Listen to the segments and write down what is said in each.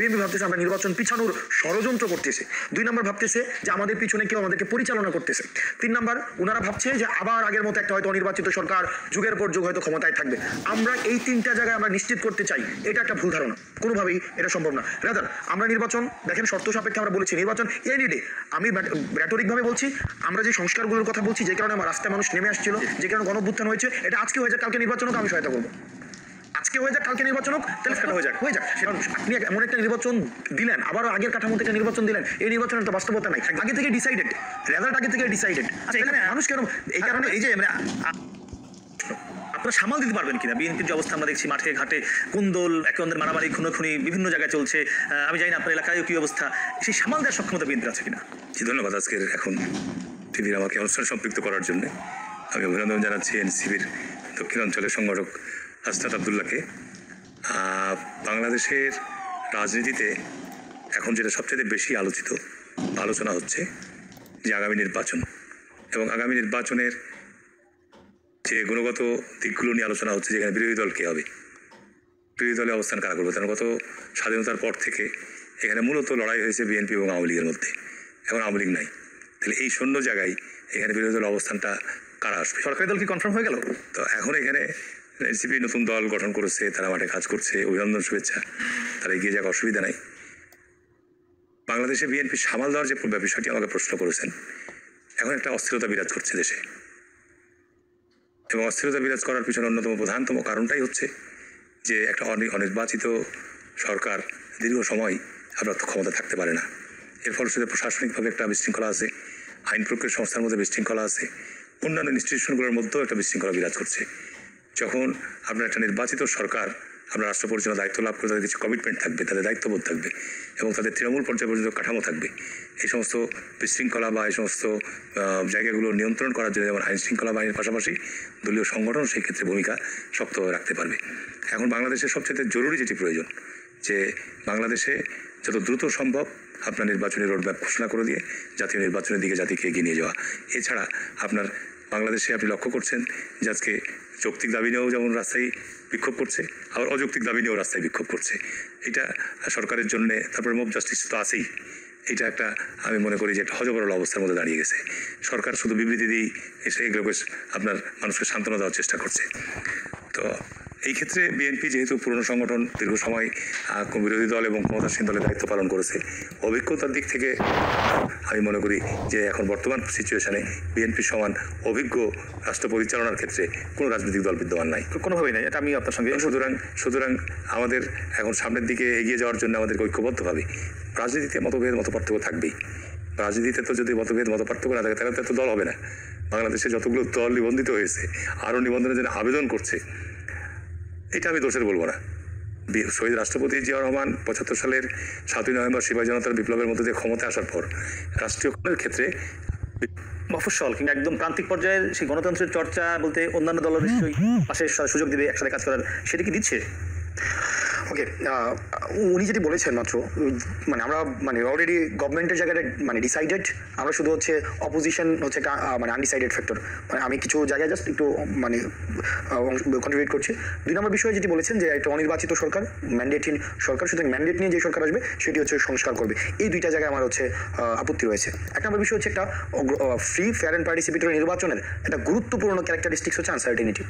BNP ভাবতেছে আমরা নির্বাচন পিছানোর ষড়যন্ত্র করতেছে। 2 নম্বর ভাবতেছে যে আমাদের পিছনে কেউ আমাদেরকে পরিচালনা করতেছে। 3 নম্বর ওনারা ভাবছে যে আবার আগের মতো একটা হয়তো অনির্বাচিত সরকার যুগের পর যুগ হয়তো ক্ষমতায় থাকবে। আমরা এই 3টা জায়গায় আমরা নিশ্চিত করতে চাই এটা একটা ভুল ধারণা, কোনোভাবেই এটা সম্ভব না। রাদার আমরা নির্বাচন দেখেন শর্ত সাপেক্ষে আমরা বলেছি নির্বাচন এনি ডে। আমি রেটরিকভাবে বলছি আমরা যে সংস্কারগুলোর কথা বলছি যে কারণে আমার রাস্তায় মানুষ নেমে আসছিল, যে কারণে গণঅভ্যুত্থান হয়েছে, এটা আজকে হয়ে যাক কালকে নির্বাচনকে আমি সহায়তা করবো। আজকে হয়ে যাক কালকে নির্বাচন হোক, তাহলে হয়ে যাক আপনি এমন একটা নির্বাচন দিলেন, আবারও আগের কাঠামো থেকে নির্বাচন দিলেন, এই নির্বাচনের তো বাস্তবতা নাই, আগে থেকে ডিসাইডেড, রেজাল্ট আগে থেকে ডিসাইডেড। আচ্ছা এখানে মানুষ কেন এই কারণে এই যে আপনারা সামাল দিতে পারবেন কিনা বিএনপির যে অবস্থা আমরা দেখছি, মাঠে ঘাটে কুন্দল, একে অন্যের মারামারি খুনোখুনি বিভিন্ন জায়গায় চলছে, আমি জানি না আপনার এলাকায় কি অবস্থা, সেই সামাল দেওয়ার সক্ষমতা বিএনপির আছে কিনা? ধন্যবাদ আজকের এখন টিভির আমাকে অনুষ্ঠানে সম্পৃক্ত করার জন্য। আমি অভিনন্দন জানাচ্ছি এনসিপির দক্ষিণাঞ্চলের সংগঠক হাসনাত আবদুল্লাহকে। বাংলাদেশের রাজনীতিতে এখন যেটা সবচেয়ে বেশি আলোচনা হচ্ছে যে আগামী নির্বাচন, এবং আগামী নির্বাচনের যে গুণগত দিকগুলো নিয়ে আলোচনা হচ্ছে, যেখানে বিরোধী দল কে হবে, বিরোধী দলের অবস্থান কারা করবে। কারণ গত স্বাধীনতার পর থেকে এখানে মূলত লড়াই হয়েছে বিএনপি এবং আওয়ামী লীগের মধ্যে, এখন আওয়ামী লীগ নাই। তাহলে এই শূন্য জায়গায় এখানে বিরোধী দলের অবস্থানটা কারা আসবে? সরকারি দল কি কনফার্ম হয়ে গেল? তো এখন এখানে এনসিপি নতুন দল গঠন করেছে, তারা মাঠে কাজ করছে, অভিনন্দন, শুভেচ্ছা, তারা এগিয়ে যাক, অসুবিধা নাই। বাংলাদেশে বিএনপি সামাল দেওয়ার যে বিষয়টি আমাকে প্রশ্ন করেছেন, এখন একটা অস্থিরতা বিরাজ করছে দেশে, এবং অস্থিরতা বিরাজ করার পিছনে অন্যতম প্রধানতম কারণটাই হচ্ছে যে একটা অনির্বাচিত সরকার দীর্ঘ সময় আপনার ক্ষমতা থাকতে পারে না। এর ফলশ্রুতিতে প্রশাসনিকভাবে একটা বিশৃঙ্খলা আছে, আইন প্রক্রিয়া সংস্থার মধ্যে বিশৃঙ্খলা আছে, অন্যান্য ইনস্টিটিউশনগুলোর মধ্যেও একটা বিশৃঙ্খলা বিরাজ করছে। যখন আপনার একটা নির্বাচিত সরকার আপনার রাষ্ট্র পরিচালনার দায়িত্ব লাভ করে, তাদের কিছু কমিটমেন্ট থাকবে, তাদের দায়িত্ববোধ থাকবে, এবং তাদের তৃণমূল পর্যায়ে পর্যন্ত কাঠামো থাকবে। এই সমস্ত বিশৃঙ্খলা বা এই সমস্ত জায়গাগুলো নিয়ন্ত্রণ করার জন্য যেমন আইন শৃঙ্খলা বাহিনীর পাশাপাশি দলীয় সংগঠন সেই ক্ষেত্রে ভূমিকা শক্তভাবে রাখতে পারবে। এখন বাংলাদেশের সবচেয়ে জরুরি যেটি প্রয়োজন, যে বাংলাদেশে যত দ্রুত সম্ভব আপনার নির্বাচনী রোডম্যাপ ঘোষণা করে দিয়ে জাতীয় নির্বাচনের দিকে জাতিকে এগিয়ে নিয়ে যাওয়া। এছাড়া আপনার বাংলাদেশে আপনি লক্ষ্য করছেন যে আজকে যৌক্তিক দাবি নিয়েও যেমন রাস্তায় বিক্ষোভ করছে, আবার অযৌক্তিক দাবি নিয়েও রাস্তায় বিক্ষোভ করছে। এটা সরকারের জন্যে, তারপরে মব জাস্টিস তো আছেই, এটা একটা আমি মনে করি যে একটা হযবরল অবস্থার মধ্যে দাঁড়িয়ে গেছে। সরকার শুধু বিবৃতি দিয়েই এসে এগুলোকে আপনার মানুষকে সান্ত্বনা দেওয়ার চেষ্টা করছে। তো এই ক্ষেত্রে বিএনপি যেহেতু পুরনো সংগঠন, দীর্ঘ সময় বিরোধী দল এবং ক্ষমতাসীন দলের দায়িত্ব পালন করেছে, অভিজ্ঞতার দিক থেকে আমি মনে করি যে এখন বর্তমান সিচুয়েশনে বিএনপির সমান অভিজ্ঞ রাষ্ট্র পরিচালনার ক্ষেত্রে কোনো রাজনৈতিক দল বিদ্যমান নাই, কোনোভাবেই নাই, এটা আমি আপনার সঙ্গে। সুতরাং আমাদের এখন সামনের দিকে এগিয়ে যাওয়ার জন্য আমাদের ঐক্যবদ্ধভাবে, রাজনীতিতে মতভেদ মতপার্থক্য থাকবেই, রাজনীতিতে তো যদি মতভেদ মতপার্থক্য না থাকে তাহলে তো দল হবে না। বাংলাদেশে যতগুলো দল নিবন্ধিত হয়েছে, আরও নিবন্ধনের জন্য আবেদন করছে, এটা আমি দোষের বলবো না। শহীদ রাষ্ট্রপতি জিয়াউর রহমান 75 সালের 7ই নভেম্বর সিপাহী জনতার বিপ্লবের মধ্যে দিয়ে ক্ষমতায় আসার পর রাষ্ট্রীয় ক্ষেত্রে মফস্বল কিংবা একদম প্রান্তিক পর্যায়ের সেই গণতন্ত্রের চর্চা বলতে অন্যান্য দলের নিশ্চয়ই পাশে সুযোগ দিবে একসাথে কাজ করার, সেটা কি দিচ্ছে? ওকে, উনি যেটি বলেছেন মাত্র, মানে আমরা অলরেডি গভর্নমেন্টের জায়গাটা ডিসাইডেড, আমরা শুধু হচ্ছে অপোজিশন হচ্ছে আনডিসাইডেড ফ্যাক্টর। আমি কিছু জায়গায় জাস্ট একটু কন্ট্রিবিউট করছি। 2 নম্বর বিষয়ে যেটি বলেছেন যে একটা অনির্বাচিত সরকার, ম্যান্ডেটহীন সরকার, সুতরাং ম্যান্ডেট নিয়ে যে সরকার আসবে সেটি হচ্ছে সংস্কার করবে। এই 2টা জায়গায় আমার হচ্ছে আপত্তি রয়েছে। 1 নম্বর বিষয় হচ্ছে একটা ফ্রি, ফেয়ার অ্যান্ড পার্টিসিপেটরি নির্বাচনের একটা গুরুত্বপূর্ণ ক্যারেক্টারিস্টিক্স হচ্ছে আনসার্টেনিটি।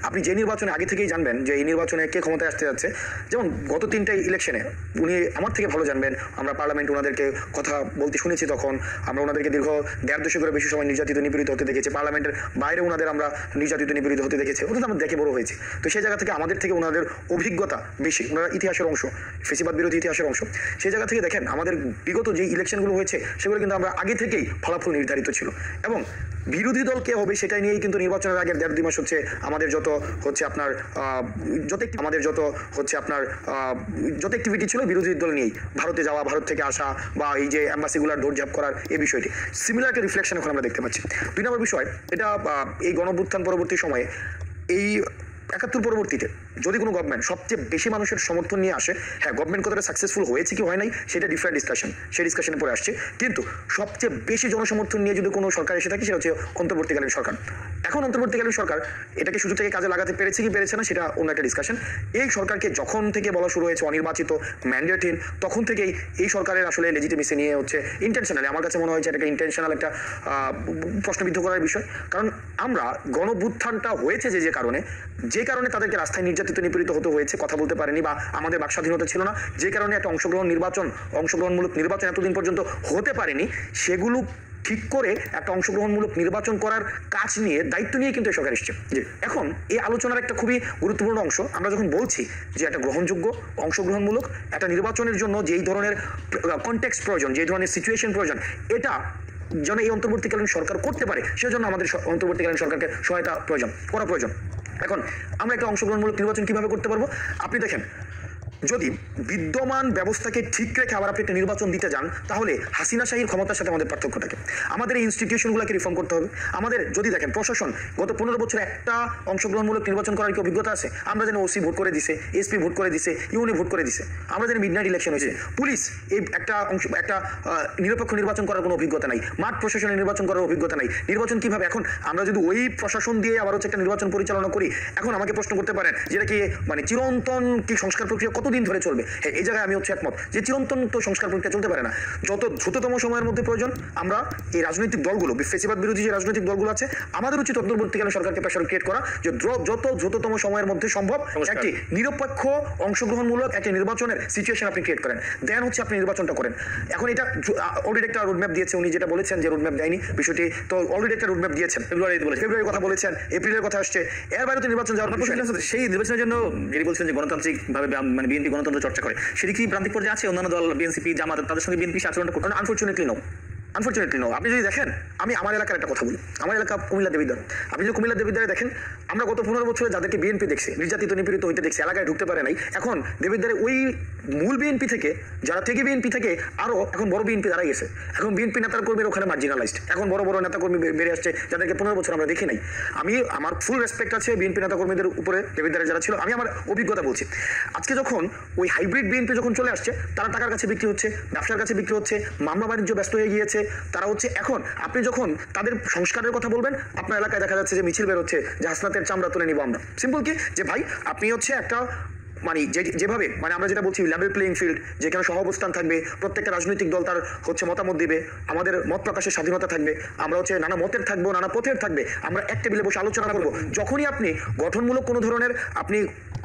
আপনি যে নির্বাচনে আগে থেকেই জানবেন যে এই নির্বাচনে কে ক্ষমতায় আসতে যাচ্ছে, যেমন গত 3টা ইলেকশনে উনি আমার থেকে ভালো জানবেন, আমরা পার্লামেন্ট ওনাদেরকে কথা বলতে শুনেছি, তখন আমরা ওনাদেরকে দীর্ঘ 1.5 দশকের বেশি সময় নির্যাতিত নিপীড়িত হতে দেখেছি, পার্লামেন্টের বাইরে ওনাদের আমরা নির্যাতিত নিপীড়িত হতে দেখেছি, ওটা আমরা দেখে বড় হয়েছে। তো সেই জায়গা থেকে আমাদের থেকে ওনাদের অভিজ্ঞতা বেশি, ওনারা ইতিহাসের অংশ, ফেসিবাদ বিরোধী ইতিহাসের অংশ। সেই জায়গা থেকে দেখেন আমাদের বিগত যে ইলেকশনগুলো হয়েছে সেগুলো কিন্তু আমরা আগে থেকেই ফলাফল নির্ধারিত ছিল, এবং বিরোধী দল কে হবে সেটাই নিয়েই কিন্তু নির্বাচনের আগের 1.5-2 মাস হচ্ছে আমাদের যত অ্যাক্টিভিটি ছিল বিরোধী দল নিয়েই, ভারতে যাওয়া, ভারত থেকে আসা, বা এই যে অ্যাম্বাসিগুলার দৌড়ঝাঁপ করার এই বিষয়টি সিমিলার একটা রিফ্লেকশন এখন আমরা দেখতে পাচ্ছি। 2 নম্বর বিষয়, এটা এই গণঅভ্যুত্থান পরবর্তী সময়ে এই 71 পরবর্তীতে যদি কোনো গভর্নমেন্ট সবচেয়ে বেশি মানুষের সমর্থন নিয়ে আসে, হ্যাঁ গভর্নমেন্ট কতটা সাকসেসফুল হয়েছে কি হয় নাই সেটা ডিফারেন্ট ডিসকাশন, সেই ডিসকাশনে পরে আসছে, কিন্তু সবচেয়ে বেশি জনসমর্থন নিয়ে যদি কোনো সরকার এসে থাকে সেটা হচ্ছে অন্তর্বর্তীকালীন সরকার। এখন অন্তর্বর্তীকালীন সরকার এটাকে সুযোগ থেকে কাজে লাগাতে পেরেছে কি পেরেছে না সেটা অন্য একটা ডিসকাশন। এই সরকারকে যখন থেকে বলা শুরু হয়েছে অনির্বাচিত, ম্যান্ডেটহীন, তখন থেকেই এই সরকারের আসলে লেজিটিমেসি নিয়ে হচ্ছে ইন্টেনশনালি, আমার কাছে মনে হয়েছে এটা ইন্টেনশনাল একটা প্রশ্নবিদ্ধ করার বিষয়। কারণ আমরা গণভ্যুত্থানটা হয়েছে যে কারণে তাদেরকে রাস্তায় নির্যাতিত নিপীড়িত হতে হয়েছে, কথা বলতে পারেনি বা আমাদের বাক স্বাধীনতা ছিল না, যে কারণে একটা অংশগ্রহণমূলক নির্বাচন এতদিন পর্যন্ত হতে পারেনি, সেগুলো ঠিক করে একটা অংশগ্রহণমূলক নির্বাচন করার কাজ নিয়ে দায়িত্ব নিয়ে কিন্তু সরকার এসছে। এখন এই আলোচনার একটা খুবই গুরুত্বপূর্ণ অংশ, আমরা যখন বলছি যে একটা গ্রহণযোগ্য অংশগ্রহণমূলক একটা নির্বাচনের জন্য যেই ধরনের কনটেক্সট প্রয়োজন, যেই ধরনের সিচুয়েশন প্রয়োজন, এটা যেন এই অন্তর্বর্তীকালীন সরকার করতে পারে, সেজন্য আমাদের অন্তর্বর্তীকালীন সরকারকে সহায়তা করা প্রয়োজন। এখন আমরা একটা অংশগ্রহণমূলক নির্বাচন কিভাবে করতে পারবো? আপনি দেখেন, যদি বিদ্যমান ব্যবস্থাকে ঠিক রেখে আবার আপনি একটা নির্বাচন দিতে যান, তাহলে হাসিনা শাহীর ক্ষমতার সাথে আমাদের পার্থক্য থাকে। আমাদের এই ইনস্টিটিউশনগুলোকে রিফর্ম করতে হবে। আমাদের যদি দেখেন প্রশাসন গত 15 বছর একটা অংশগ্রহণমূলক নির্বাচন করার কি অভিজ্ঞতা আছে? আমরা যেন ওসি ভোট করে দিছে, এসপি ভোট করে দিছে, ইউনি ভোট করে দিছে, আমরা যেন মিডনাইট ইলেকশন হয়েছে, পুলিশ এই একটা নিরপেক্ষ নির্বাচন করার কোনো অভিজ্ঞতা নাই, মাঠ প্রশাসনে নির্বাচন করার অভিজ্ঞতা নাই। নির্বাচন কিভাবে? এখন আমরা যদি ওই প্রশাসন দিয়ে আবার হচ্ছে একটা নির্বাচন পরিচালনা করি, এখন আমাকে প্রশ্ন করতে পারেন যেটা কি চিরন্তন কি সংস্কার প্রক্রিয়া কতদিন ধরে চলবে? হ্যাঁ, এই জায়গায় আমি হচ্ছে একমত যে চিরন্তন তো সংস্কার প্রক্রিয়া চলতে পারে না। যত দ্রুততম সময়ের মধ্যে প্রয়োজন আমরা এই রাজনৈতিক দলগুলো, ফেসিবাদ বিরোধী যে রাজনৈতিক দলগুলো আছে, আমাদের উচিত অন্তর্বর্তীকালীন সরকারকে প্রেশার ক্রিয়েট করা যে যত দ্রুততম সময়ের মধ্যে সম্ভব একটি নিরপেক্ষ অংশগ্রহণমূলক একটি নির্বাচনের সিচুয়েশন আপনি ক্রিয়েট করেন, দেন হচ্ছে আপনি নির্বাচনটা করেন। এখন এটা অলরেডি একটা রোডম্যাপ দিয়েছে, উনি যেটা বলেছেন যে রোডম্যাপ দেয়নি বিষয়টি, তো অলরেডি একটা রোডম্যাপ দিয়েছেন, ফেব্রুয়ারির কথা বলেছেন, এপ্রিলের কথা আসছে, এর বাইরে তো নির্বাচন যাওয়ার সেই নির্বাচনের জন্য যিনি বলছেন যে গণতান্ত্রিক ভাবে বিএনপি গণতন্ত্র চর্চা করে, সেটি কি প্রান্তিক পর্যায়ে আছে? অন্যান্য দল বিএনসিপি, জামাত, তাদের সঙ্গে বিএনপি আচরণটা করতে? Unfortunately no. আপনি যদি দেখেন, আমি আমার এলাকার একটা কথা বলি, আমার এলাকা কুমিল্লা দেবিদ্বার। আপনি যদি কুমিল্লা দেবিদ্বারে দেখেন, আমরা গত 15 বছরে যাদেরকে বিএনপি দেখছে, নির্যাতিত নিপীড়িত হইতে দেখছে, এলাকায় ঢুকতে পারে নাই, এখন দেবিদ্বারে ওই মূল বিএনপি থেকে, যারা থেকে বিএনপি থেকে আরো এখন বড় বিএনপি দাঁড়াই গেছে। এখন বিএনপি নেতার কর্মীর ওখানে মার্জিনালাইজড, এখন বড় বড় নেতা কর্মী বেড়ে আসছে যাদেরকে 15 বছর আমরা দেখি নাই। আমার ফুল রেসপেক্ট আছে বিএনপি নেতা কর্মীদের উপরে, দেবিদ্বারে যারা ছিল। আমি আমার অভিজ্ঞতা বলছি, আজকে যখন ওই হাইব্রিড বিএনপি যখন চলে আসছে, তারা টাকার কাছে বিক্রি হচ্ছে, ব্যবসার কাছে বিক্রি হচ্ছে, মামলা বাণিজ্য ব্যস্ত হয়ে গিয়েছে, তারা হচ্ছে এখন আপনি যখন তাদের সংস্কারের কথা বলবেন, আপনার এলাকায় দেখা যাচ্ছে যে মিছিল বের হচ্ছে যে হাসনাতের চামড়া তুলে নিব আমরা। সিম্পল কি যে ভাই আপনি হচ্ছে একটা যেভাবে আমরা যেটা বলছি লেভেল প্লেইং ফিল্ড, যেখানে সহ অবস্থান থাকবে, প্রত্যেকটা রাজনৈতিক দল তার হচ্ছে মতামত দিবে, আমাদের মত প্রকাশের স্বাধীনতা থাকবে, আমরা হচ্ছে নানা মতের থাকবো, নানা পথের থাকবে, আমরা এক টেবিলে বসে আলোচনা করবো। যখনই আপনি গঠনমূলক কোনো ধরনের আপনি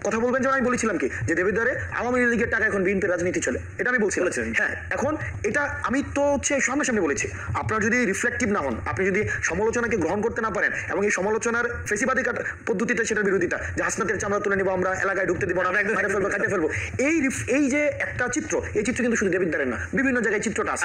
কথা বলবেন, যেমন আমি বলেছিলাম কি যে দেবিদ্বারে আওয়ামী লীগের টাকা এখন বিএনপির রাজনীতি চলে, এটা আমি বলছিলাম। হ্যাঁ, এখন এটা আমি তো হচ্ছে সামনে বলেছি, আপনারা যদি রিফ্লেক্টিভ না হন, আপনি যদি সমালোচনাকে গ্রহণ করতে না পারেন, এবং এই সমালোচনার ফেসিবাদী পদ্ধতিতে সেটার বিরোধিতা, যে হাসনাতের চামড়া তুলে নিবো আমরা, এলাকায় ঢুকতে দিব না, কাটে ফেলবো, এই যে একটা চিত্র, এই চিত্র কিন্তু শুধু দেবিদ্বারের না, বিভিন্ন জায়গায় চিত্রটা আছে।